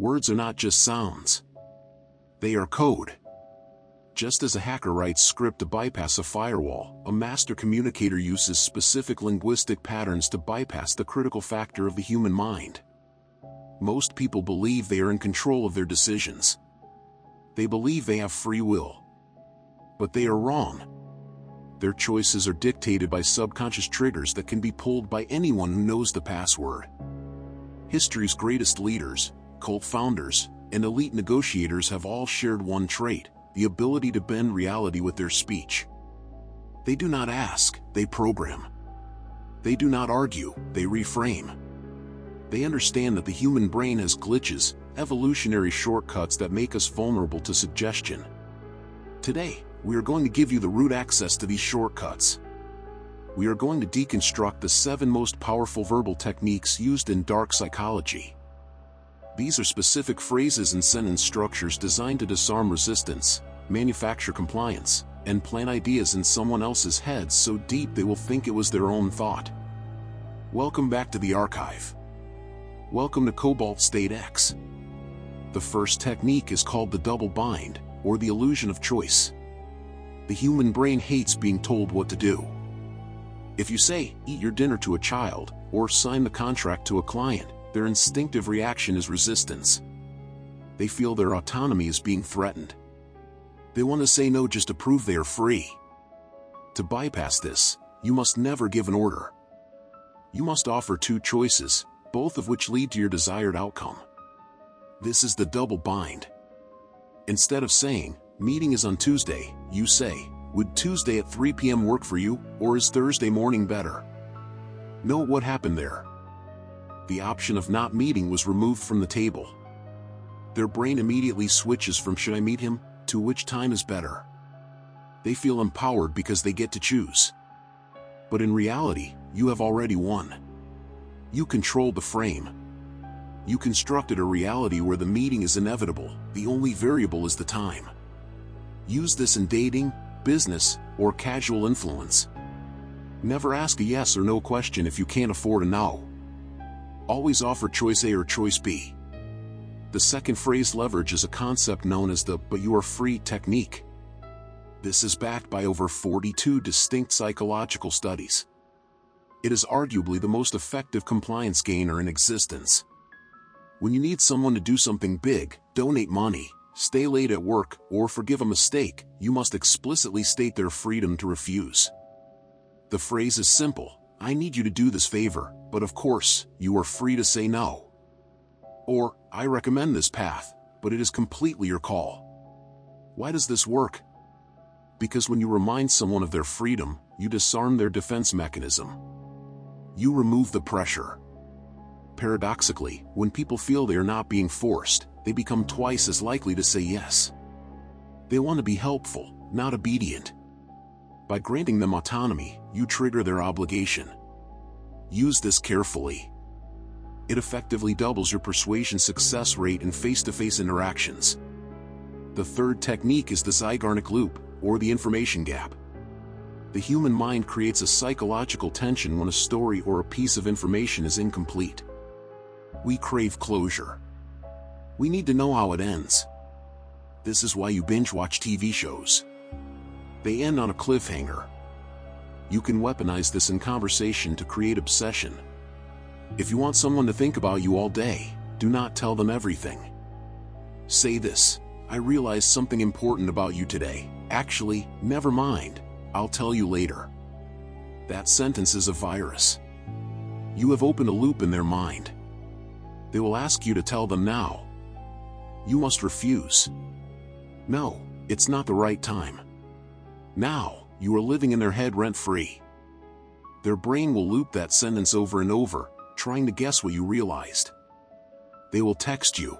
Words are not just sounds. They are code. Just as a hacker writes script to bypass a firewall, a master communicator uses specific linguistic patterns to bypass the critical factor of the human mind. Most people believe they are in control of their decisions. They believe they have free will. But they are wrong. Their choices are dictated by subconscious triggers that can be pulled by anyone who knows the password. History's greatest leaders, cult founders, and elite negotiators have all shared one trait: the ability to bend reality with their speech. They do not ask, they program. They do not argue, they reframe. They understand that the human brain has glitches, evolutionary shortcuts that make us vulnerable to suggestion. Today, we are going to give you the root access to these shortcuts. We are going to deconstruct the 7 most powerful verbal techniques used in dark psychology. These are specific phrases and sentence structures designed to disarm resistance, manufacture compliance, and plant ideas in someone else's heads so deep they will think it was their own thought. Welcome back to the archive. Welcome to Cobalt State X. The first technique is called the double bind, or the illusion of choice. The human brain hates being told what to do. If you say, eat your dinner to a child, or sign the contract to a client, their instinctive reaction is resistance. They feel their autonomy is being threatened. They want to say no just to prove they are free. To bypass this, you must never give an order. You must offer 2 choices, both of which lead to your desired outcome. This is the double bind. Instead of saying, meeting is on Tuesday, you say, would Tuesday at 3 p.m. work for you, or is Thursday morning better? Note what happened there. The option of not meeting was removed from the table. Their brain immediately switches from should I meet him, to which time is better. They feel empowered because they get to choose. But in reality, you have already won. You controlled the frame. You constructed a reality where the meeting is inevitable, the only variable is the time. Use this in dating, business, or casual influence. Never ask a yes or no question if you can't afford a no. Always offer choice A or choice B. The second phrase leverages a concept known as the "but you are free" technique. This is backed by over 42 distinct psychological studies. It is arguably the most effective compliance gainer in existence. When you need someone to do something big, donate money, stay late at work, or forgive a mistake, you must explicitly state their freedom to refuse. The phrase is simple: I need you to do this favor, but of course, you are free to say no. Or, I recommend this path, but it is completely your call. Why does this work? Because when you remind someone of their freedom, you disarm their defense mechanism. You remove the pressure. Paradoxically, when people feel they are not being forced, they become twice as likely to say yes. They want to be helpful, not obedient. By granting them autonomy, you trigger their obligation. Use this carefully. It effectively doubles your persuasion success rate in face-to-face interactions. The third technique is the Zeigarnik Loop, or the information gap. The human mind creates a psychological tension when a story or a piece of information is incomplete. We crave closure. We need to know how it ends. This is why you binge-watch TV shows. They end on a cliffhanger. You can weaponize this in conversation to create obsession. If you want someone to think about you all day, do not tell them everything. Say this: I realized something important about you today. Actually, never mind. I'll tell you later. That sentence is a virus. You have opened a loop in their mind. They will ask you to tell them now. You must refuse. No, it's not the right time. Now, you are living in their head rent-free. Their brain will loop that sentence over and over, trying to guess what you realized. They will text you.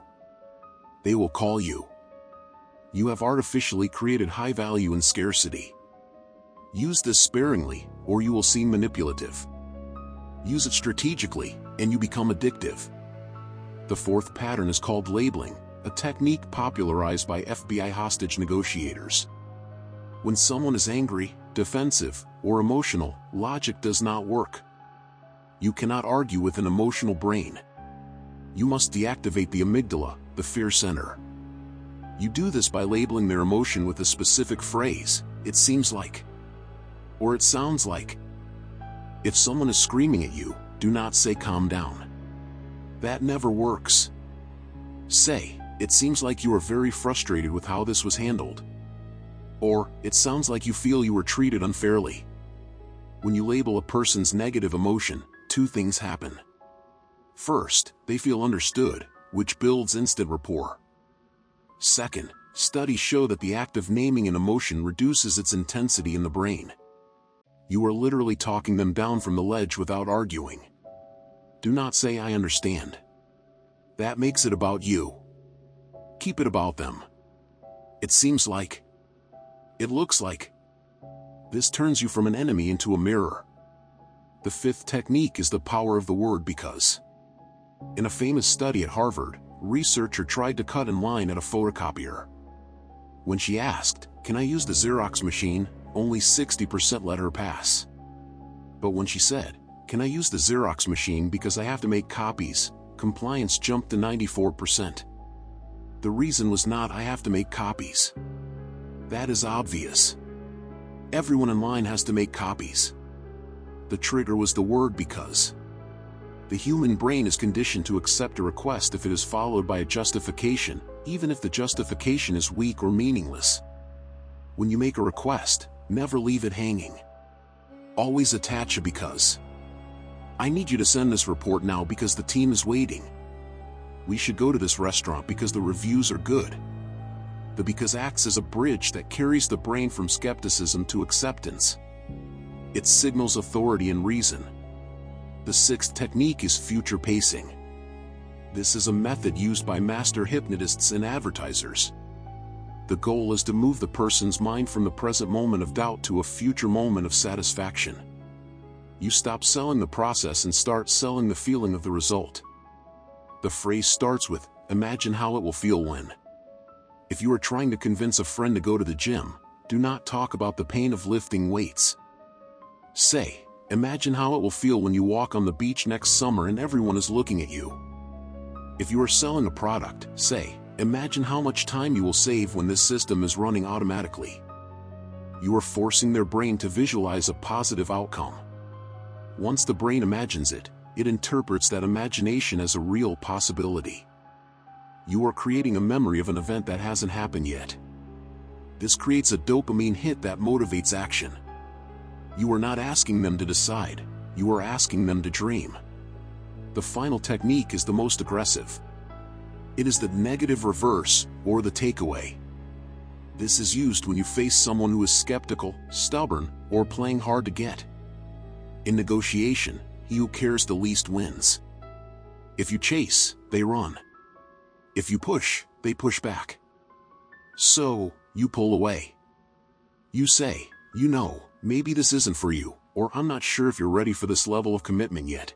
They will call you. You have artificially created high value in scarcity. Use this sparingly, or you will seem manipulative. Use it strategically, and you become addictive. The fourth pattern is called labeling, a technique popularized by FBI hostage negotiators. When someone is angry, defensive, or emotional, logic does not work. You cannot argue with an emotional brain. You must deactivate the amygdala, the fear center. You do this by labeling their emotion with a specific phrase, "it seems like," or "it sounds like." If someone is screaming at you, do not say "calm down." That never works. Say, "It seems like you are very frustrated with how this was handled." Or, "It sounds like you feel you were treated unfairly." When you label a person's negative emotion, two things happen. First, they feel understood, which builds instant rapport. Second, studies show that the act of naming an emotion reduces its intensity in the brain. You are literally talking them down from the ledge without arguing. Do not say "I understand." That makes it about you. Keep it about them. "It seems like," "it looks like." This turns you from an enemy into a mirror. The fifth technique is the power of the word "because." In a famous study at Harvard, a researcher tried to cut in line at a photocopier. When she asked, "Can I use the Xerox machine?" only 60% let her pass. But when she said, "Can I use the Xerox machine because I have to make copies?" compliance jumped to 94%. The reason was not "I have to make copies." That is obvious. Everyone in line has to make copies. The trigger was the word "because." The human brain is conditioned to accept a request if it is followed by a justification, even if the justification is weak or meaningless. When you make a request, never leave it hanging. Always attach a "because." "I need you to send this report now because the team is waiting." "We should go to this restaurant because the reviews are good." The "because" acts as a bridge that carries the brain from skepticism to acceptance. It signals authority and reason. The sixth technique is future pacing. This is a method used by master hypnotists and advertisers. The goal is to move the person's mind from the present moment of doubt to a future moment of satisfaction. You stop selling the process and start selling the feeling of the result. The phrase starts with, "Imagine how it will feel when." If you are trying to convince a friend to go to the gym, do not talk about the pain of lifting weights. Say, "Imagine how it will feel when you walk on the beach next summer and everyone is looking at you." If you are selling a product, say, "Imagine how much time you will save when this system is running automatically." You are forcing their brain to visualize a positive outcome. Once the brain imagines it, it interprets that imagination as a real possibility. You are creating a memory of an event that hasn't happened yet. This creates a dopamine hit that motivates action. You are not asking them to decide, you are asking them to dream. The final technique is the most aggressive. It is the negative reverse, or the takeaway. This is used when you face someone who is skeptical, stubborn, or playing hard to get. In negotiation, he who cares the least wins. If you chase, they run. If you push, they push back. So, you pull away. You say, "You know, maybe this isn't for you," or "I'm not sure if you're ready for this level of commitment yet."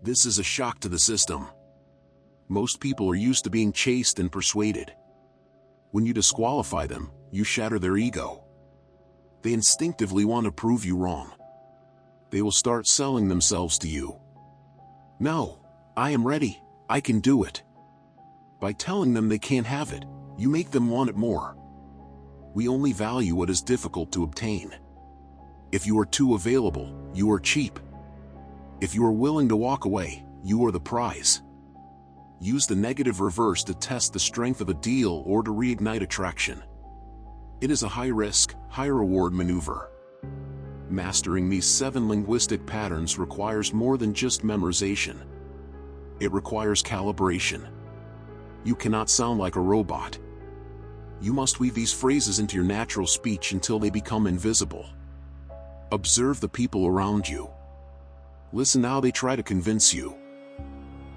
This is a shock to the system. Most people are used to being chased and persuaded. When you disqualify them, you shatter their ego. They instinctively want to prove you wrong. They will start selling themselves to you. "No, I am ready, I can do it." By telling them they can't have it, you make them want it more. We only value what is difficult to obtain. If you are too available, you are cheap. If you are willing to walk away, you are the prize. Use the negative reverse to test the strength of a deal or to reignite attraction. It is a high-risk, high-reward maneuver. Mastering these 7 linguistic patterns requires more than just memorization. It requires calibration. You cannot sound like a robot. You must weave these phrases into your natural speech until they become invisible. Observe the people around you. Listen how they try to convince you.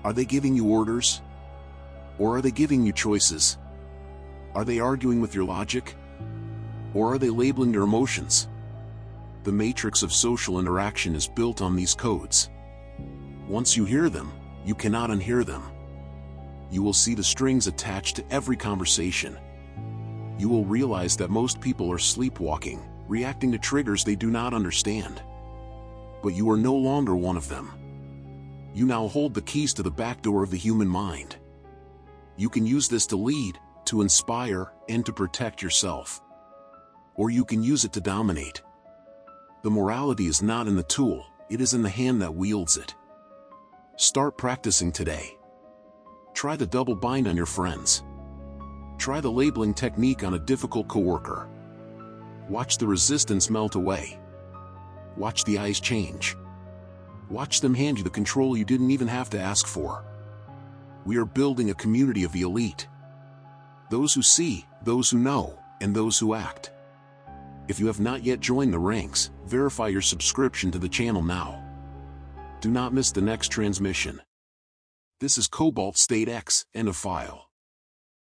Are they giving you orders? Or are they giving you choices? Are they arguing with your logic? Or are they labeling your emotions? The matrix of social interaction is built on these codes. Once you hear them, you cannot unhear them. You will see the strings attached to every conversation. You will realize that most people are sleepwalking, reacting to triggers they do not understand. But you are no longer one of them. You now hold the keys to the back door of the human mind. You can use this to lead, to inspire, and to protect yourself. Or you can use it to dominate. The morality is not in the tool, it is in the hand that wields it. Start practicing today. Try the double bind on your friends. Try the labeling technique on a difficult coworker. Watch the resistance melt away. Watch the eyes change. Watch them hand you the control you didn't even have to ask for. We are building a community of the elite. Those who see, those who know, and those who act. If you have not yet joined the ranks, verify your subscription to the channel now. Do not miss the next transmission. This is Cobalt State X, end of file.